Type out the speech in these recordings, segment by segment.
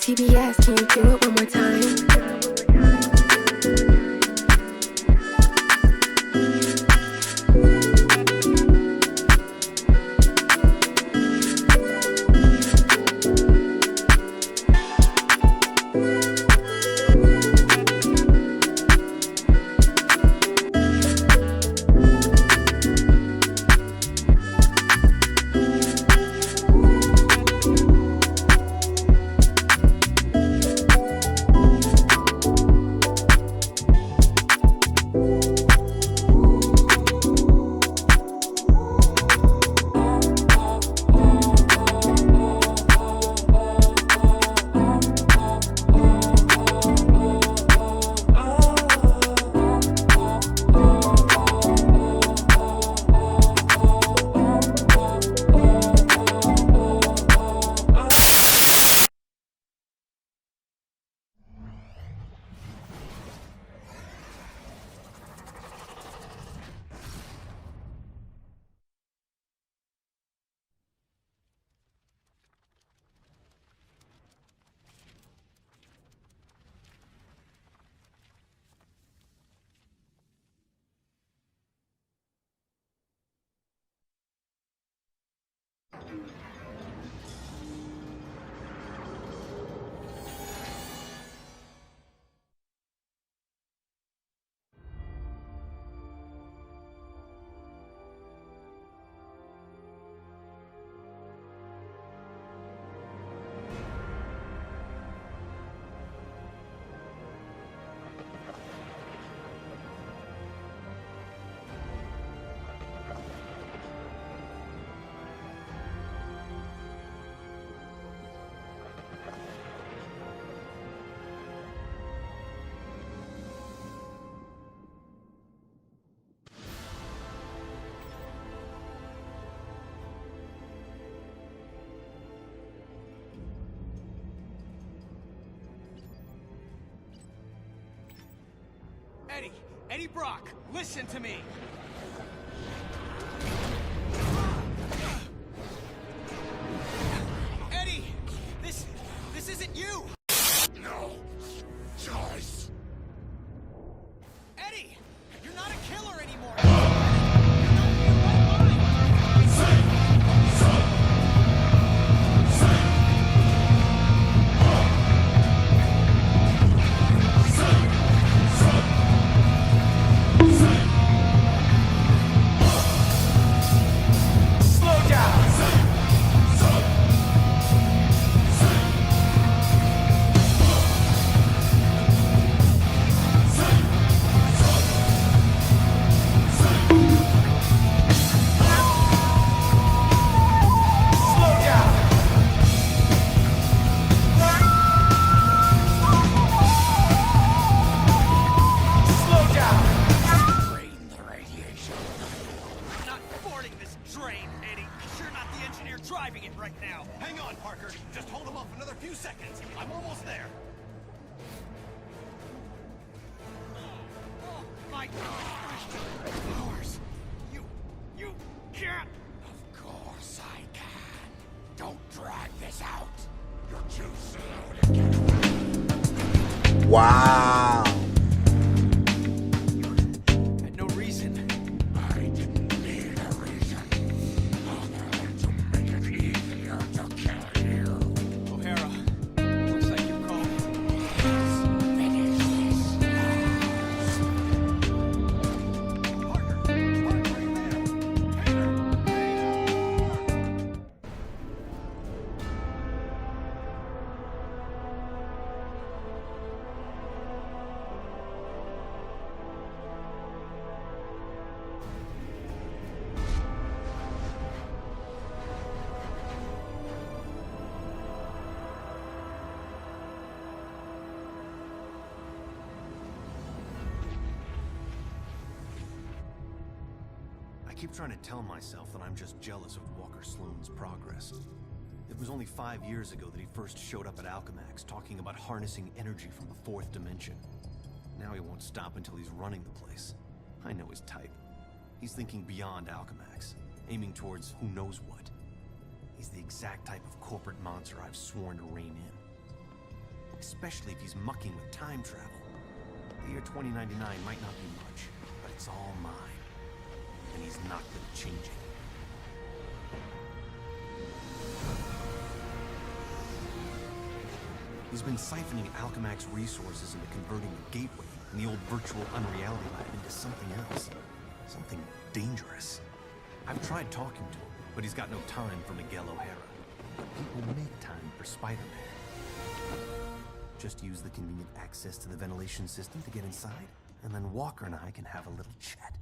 TBS, can you do it one more time? Eddie Brock, listen to me! Eddie! This isn't you! No choice. Eddie! You're not a killer anymore! You're not in your right mind! Driving it right now. Hang on, Parker. Just hold him off another few seconds. I'm almost there. Oh my powers. You can't. Of course I can. Don't drag this out. You're too slow to get away. Wow. Had no reason. I didn't need a reason. Other than to make it easier to kill you. O'Hara, looks like you're called. Finish this last. Parker, are you there? Peter! I keep trying to tell myself that I'm just jealous of Walker Sloane's progress. It was only 5 years ago that he first showed up at Alchemax talking about harnessing energy from the fourth dimension. Now he won't stop until he's running the place. I know his type. He's thinking beyond Alchemax, aiming towards who knows what. He's the exact type of corporate monster I've sworn to rein in. especially if he's mucking with time travel. The year 2099 might not be much, but it's all mine. And he's not good at changing. He's been siphoning Alchemax resources into converting the gateway and the old virtual unreality lab into something else. Something dangerous. I've tried talking to him, but he's got no time for Miguel O'Hara. But people make time for Spider-Man. Just use the convenient access to the ventilation system to get inside, and then Walker and I can have a little chat.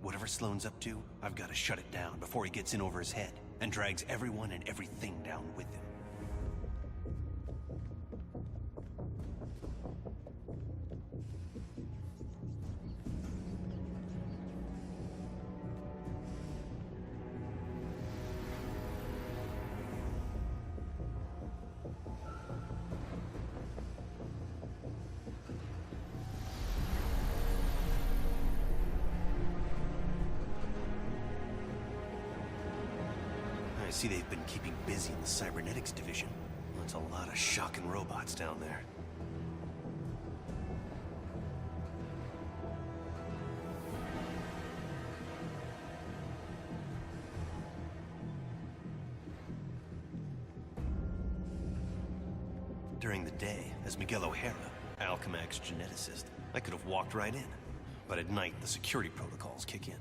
Whatever Sloane's up to, I've got to shut it down before he gets in over his head and drags everyone and everything down with him. I see they've been keeping busy in the cybernetics division. That's a lot of shocking robots down there. During the day, as Miguel O'Hara, Alchemax geneticist, I could have walked right in. But at night, the security protocols kick in.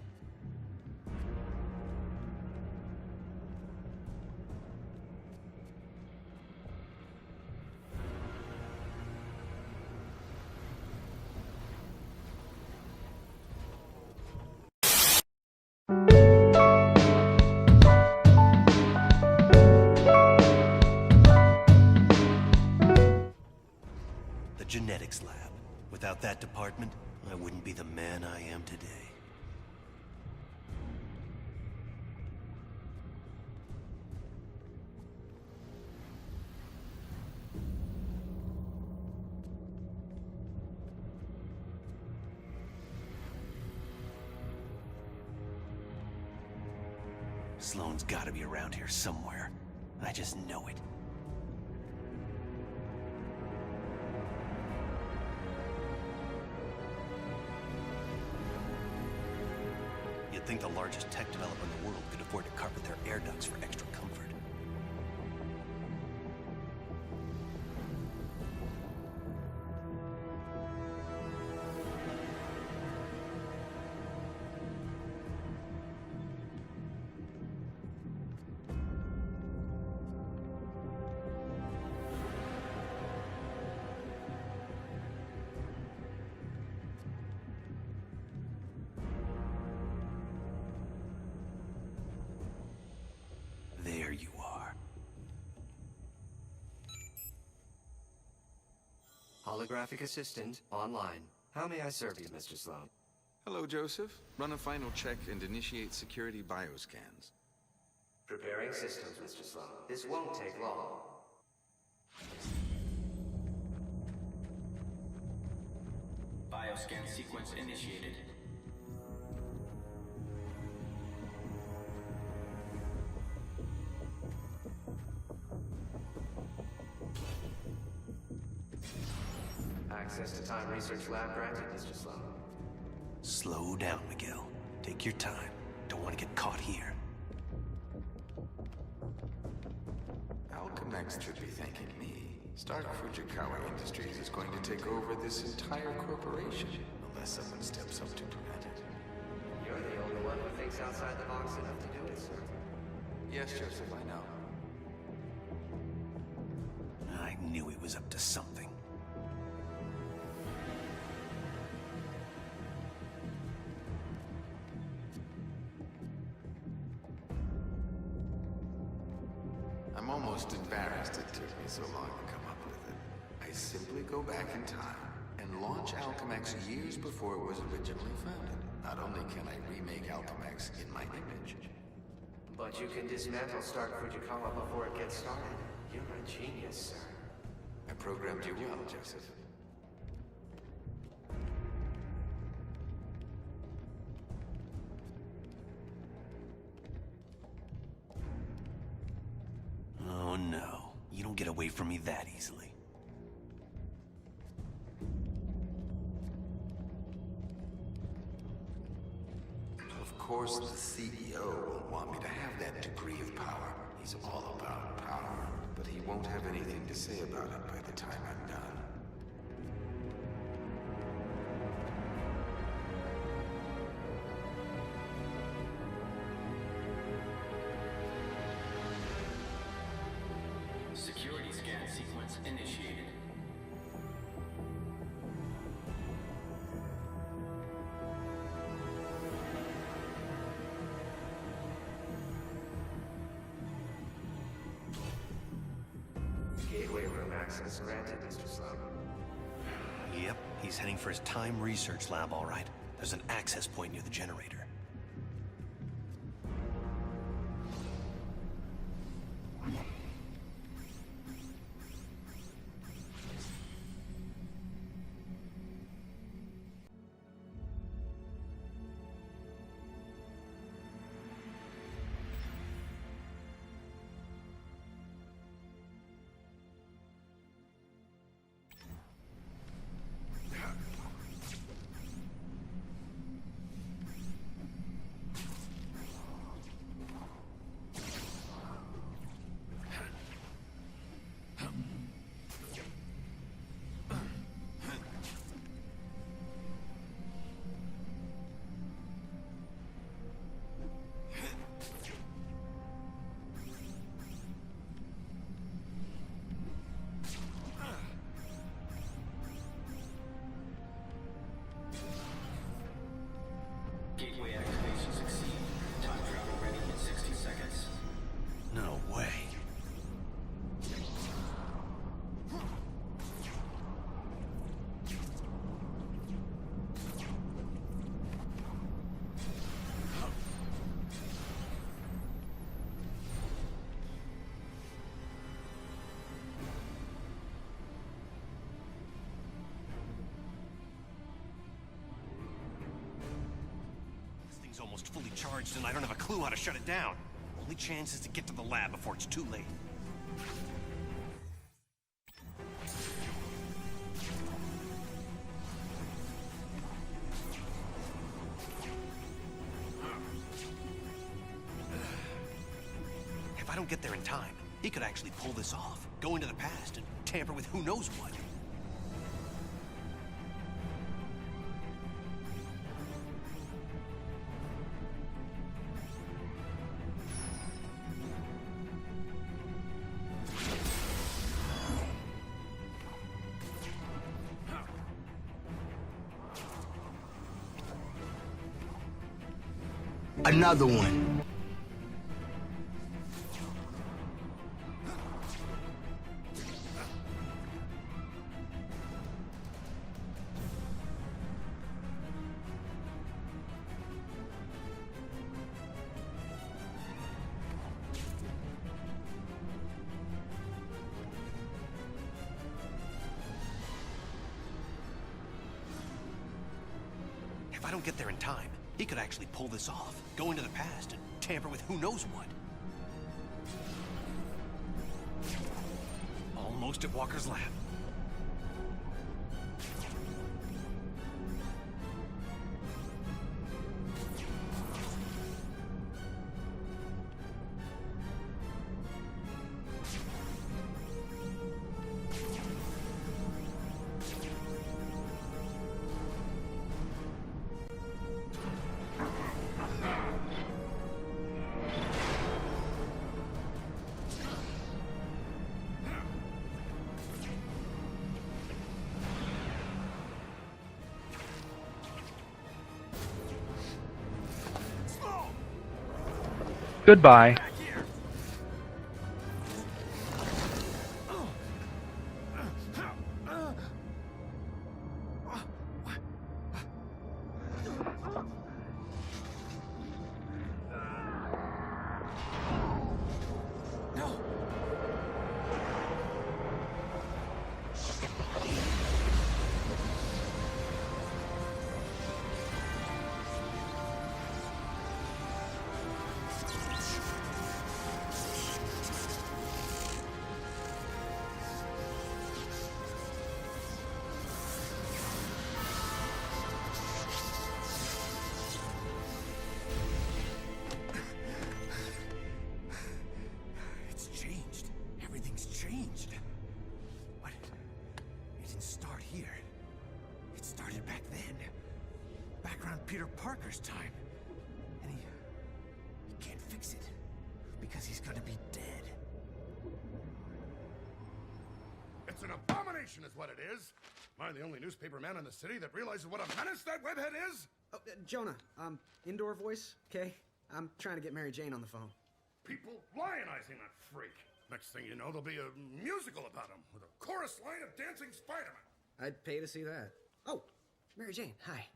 Genetics lab. Without that department, I wouldn't be the man I am today. Sloane's gotta be around here somewhere. I just know it. You'd think the largest tech developer in the world could afford to carpet their air ducts for extra comfort. There you are. Holographic assistant online. How may I serve you, Mr. Sloan? Hello, Joseph. Run a final check and initiate security bioscans. Preparing systems, Mr. Sloan. This won't take long. Bioscan sequence initiated. Access to Time Research Lab granted, Mr. Sloan. Slow down, Miguel. Take your time. Don't want to get caught here. Alchemax should be thanking me. Stark Fujikawa Industries is going to take over this entire corporation, unless someone steps up to prevent it. You're the only one who thinks outside the box enough to do it, sir. Yes, Joseph, I know. I knew he was up to something. I'm almost embarrassed it took me so long to come up with it. I simply go back in time and launch Alchemax years before it was originally founded. Not only can I remake Alchemax in my image, But you can dismantle Stark Fujikawa before it gets started. You're a genius, sir. I programmed you well, Joseph. away from me that easily. Of course, the CEO will want me to have that degree of power. He's all about power, but he won't have anything to say about it by the time I'm done. Security scan sequence initiated. Gateway room access granted, Mr. Slum. Yep, he's heading for his time research lab, all right. There's an access point near the generator. Gateway activation succeed. Time travel ready in 60 seconds. No way. This thing's almost fully charged and I don't have a clue how to shut it down. Only chance is to get to the lab before it's too late. If I don't get there in time, he could actually pull this off, go into the past, and tamper with who knows what. Another one. If I don't get there in time, he could actually pull this off, go into the past, and tamper with who knows what. Almost at Walker's lab. Goodbye. didn't start here. It started back then. Back around Peter Parker's time. And he can't fix it. Because he's gonna be dead. It's an abomination is what it is. Am I the only newspaper man in the city that realizes what a menace that webhead is? Oh, Jonah, indoor voice, okay? I'm trying to get Mary Jane on the phone. People lionizing that freak. Next thing you know, there'll be a musical about him with a chorus line of dancing Spider-Man. I'd pay to see that. Oh, Mary Jane, hi.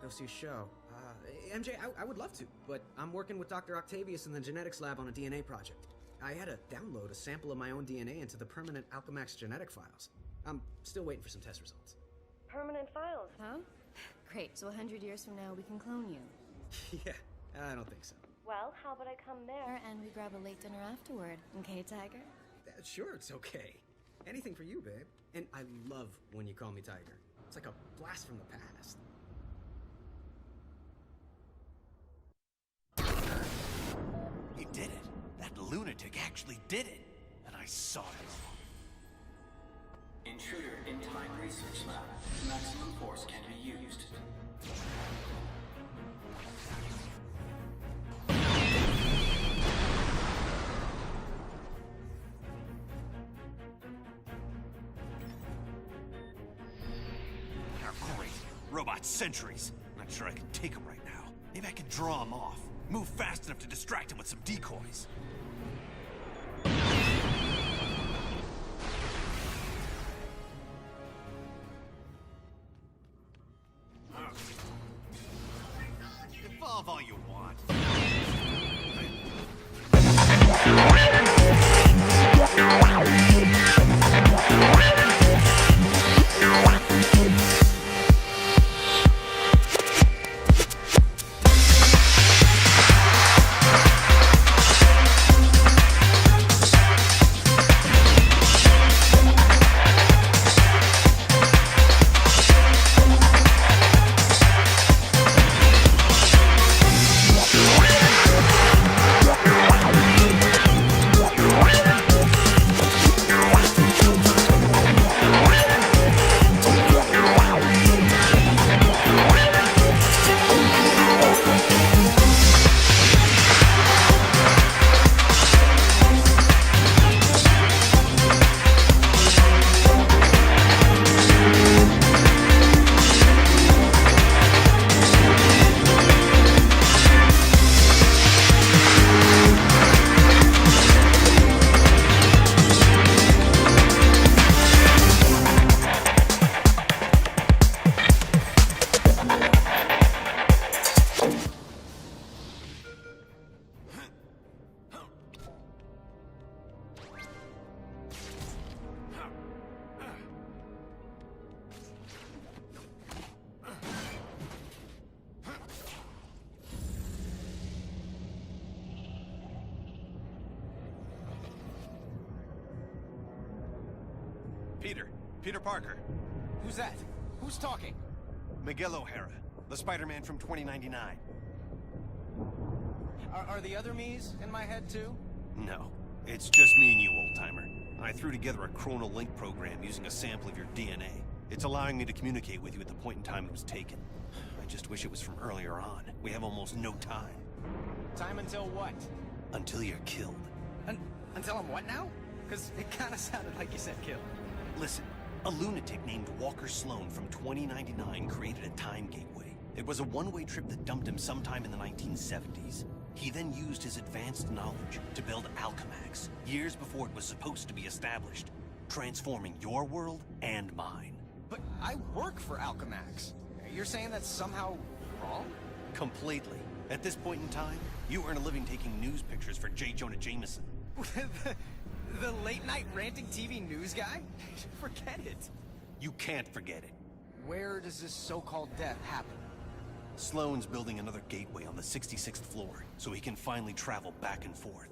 Go see a show. MJ, I would love to, but I'm working with Dr. Octavius in the genetics lab on a DNA project. I had to download a sample of my own DNA into the permanent Alchemax genetic files. I'm still waiting for some test results. Permanent files, huh? Great, so 100 years from now we can clone you. Yeah, I don't think so. Well, how about I come there and we grab a late dinner afterward, okay, Tiger? Sure, it's okay. Anything for you, babe. And I love when you call me Tiger. It's like a blast from the past. He did it. That lunatic actually did it. And I saw it. Intruder in time research lab. Maximum force can be used. Oh, great. Robot sentries. Not sure I can take him right now. Maybe I can draw him off. Move fast enough to distract him with some decoys. Evolve all you want. Peter Parker. Who's that? Who's talking? Miguel O'Hara, the Spider-Man from 2099. Are the other me's in my head too? No, it's just me and you, old-timer. I threw together a chronal link program using a sample of your DNA. It's allowing me to communicate with you at the point in time it was taken. I just wish it was from earlier on. We have almost no time. Time until what? Until you're killed. Until I'm what now? Because it kind of sounded like you said kill. Listen, a lunatic named Walker Sloan from 2099 created a time gateway. It was a one-way trip that dumped him sometime in the 1970s. He then used his advanced knowledge to build Alchemax, years before it was supposed to be established, transforming your world and mine. But I work for Alchemax. You're saying that's somehow wrong? Completely. At this point in time, you earn a living taking news pictures for J. Jonah Jameson. The late-night ranting TV news guy? Forget it. You can't forget it. Where does this so-called death happen? Sloan's building another gateway on the 66th floor, so he can finally travel back and forth.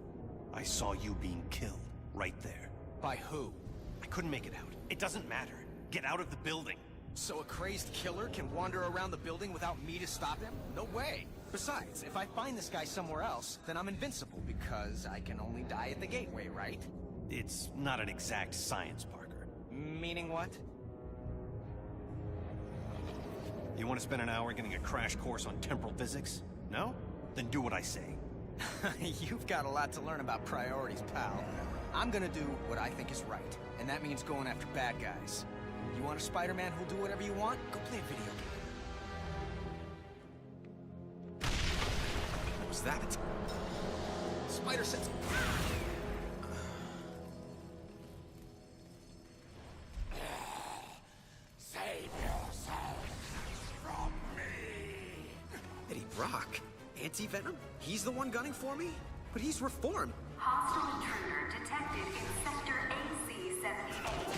I saw you being killed, right there. By who? I couldn't make it out. It doesn't matter. Get out of the building. So a crazed killer can wander around the building without me to stop him? No way. Besides, if I find this guy somewhere else, then I'm invincible because I can only die at the gateway, right? It's not an exact science, Parker. Meaning what? You want to spend an hour getting a crash course on temporal physics? No? Then do what I say. You've got a lot to learn about priorities, pal. I'm gonna do what I think is right, and that means going after bad guys. You want a Spider-Man who'll do whatever you want? Go play a video game. What was that? Spider sense. Save yourself from me. Eddie Brock? Anti-Venom? He's the one gunning for me? But he's reformed. Hostile intruder detected in Sector AC-78.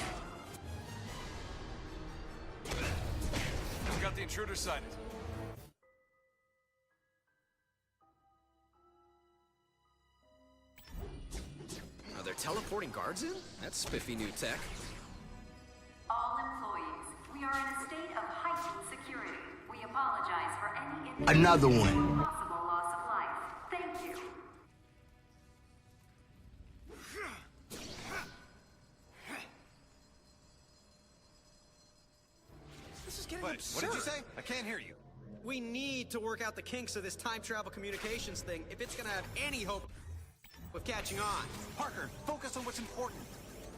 Got the intruder sighted. Are there teleporting guards in? That's spiffy new tech. All employees, we are in a state of heightened security. We apologize for any Another one. possible loss of life. Thank you. This is getting What absurd. did you say? I can't hear you. We need to work out the kinks of this time travel communications thing if it's gonna have any hope of catching on. Parker, focus on what's important.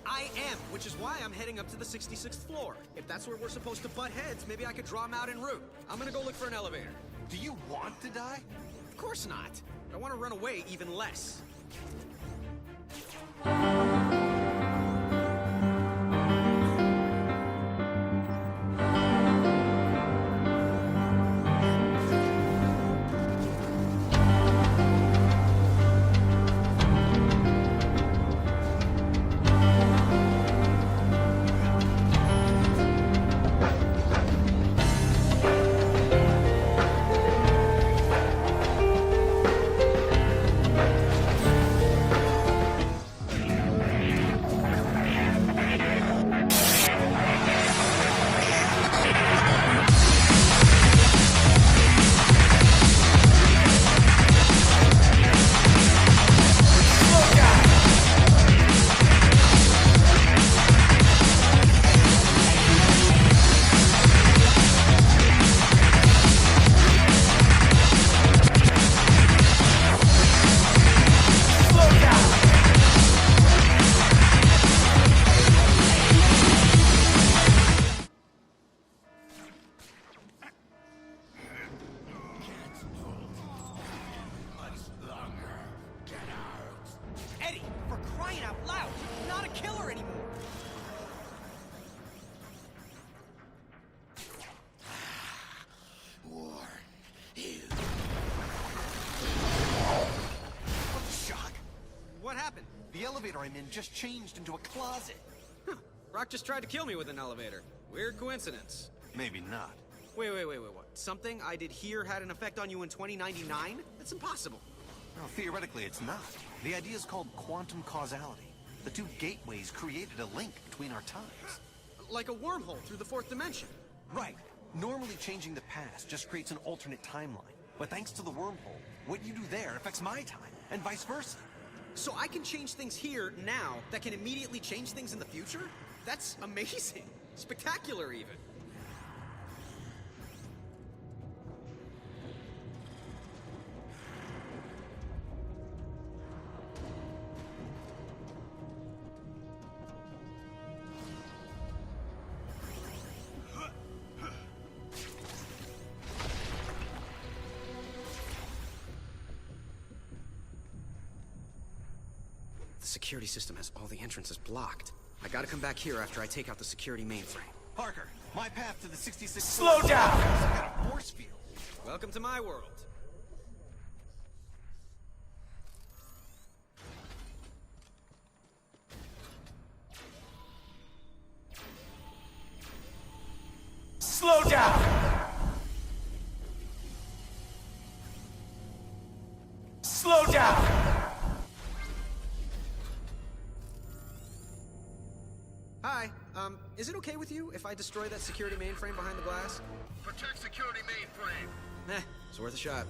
I am, which is why I'm heading up to the 66th floor. If that's where we're supposed to butt heads, maybe I could draw them out en route. I'm gonna go look for an elevator. Do you want to die? Of course not. I want to run away even less. Eddie, for crying out loud, you're not a killer anymore. Warn you. What a shock. What happened? The elevator I'm in just changed into a closet. Huh. Brock just tried to kill me with an elevator. Weird coincidence. Maybe not. Wait, what? Something I did here had an effect on you in 2099? That's impossible. No, theoretically, it's not. The idea is called quantum causality. The two gateways created a link between our times. Like a wormhole through the fourth dimension. Right. Normally changing the past just creates an alternate timeline. But thanks to the wormhole, what you do there affects my time, and vice versa. So I can change things here, now, that can immediately change things in the future? That's amazing. Spectacular, even. The security system has all the entrances blocked. I gotta come back here after I take out the security mainframe. Parker, my path to the 66... Slow down! I got a force field. Welcome to my world. Slow down! Slow down! Hi. Is it okay with you if I destroy that security mainframe behind the glass? Protect security mainframe. It's worth a shot.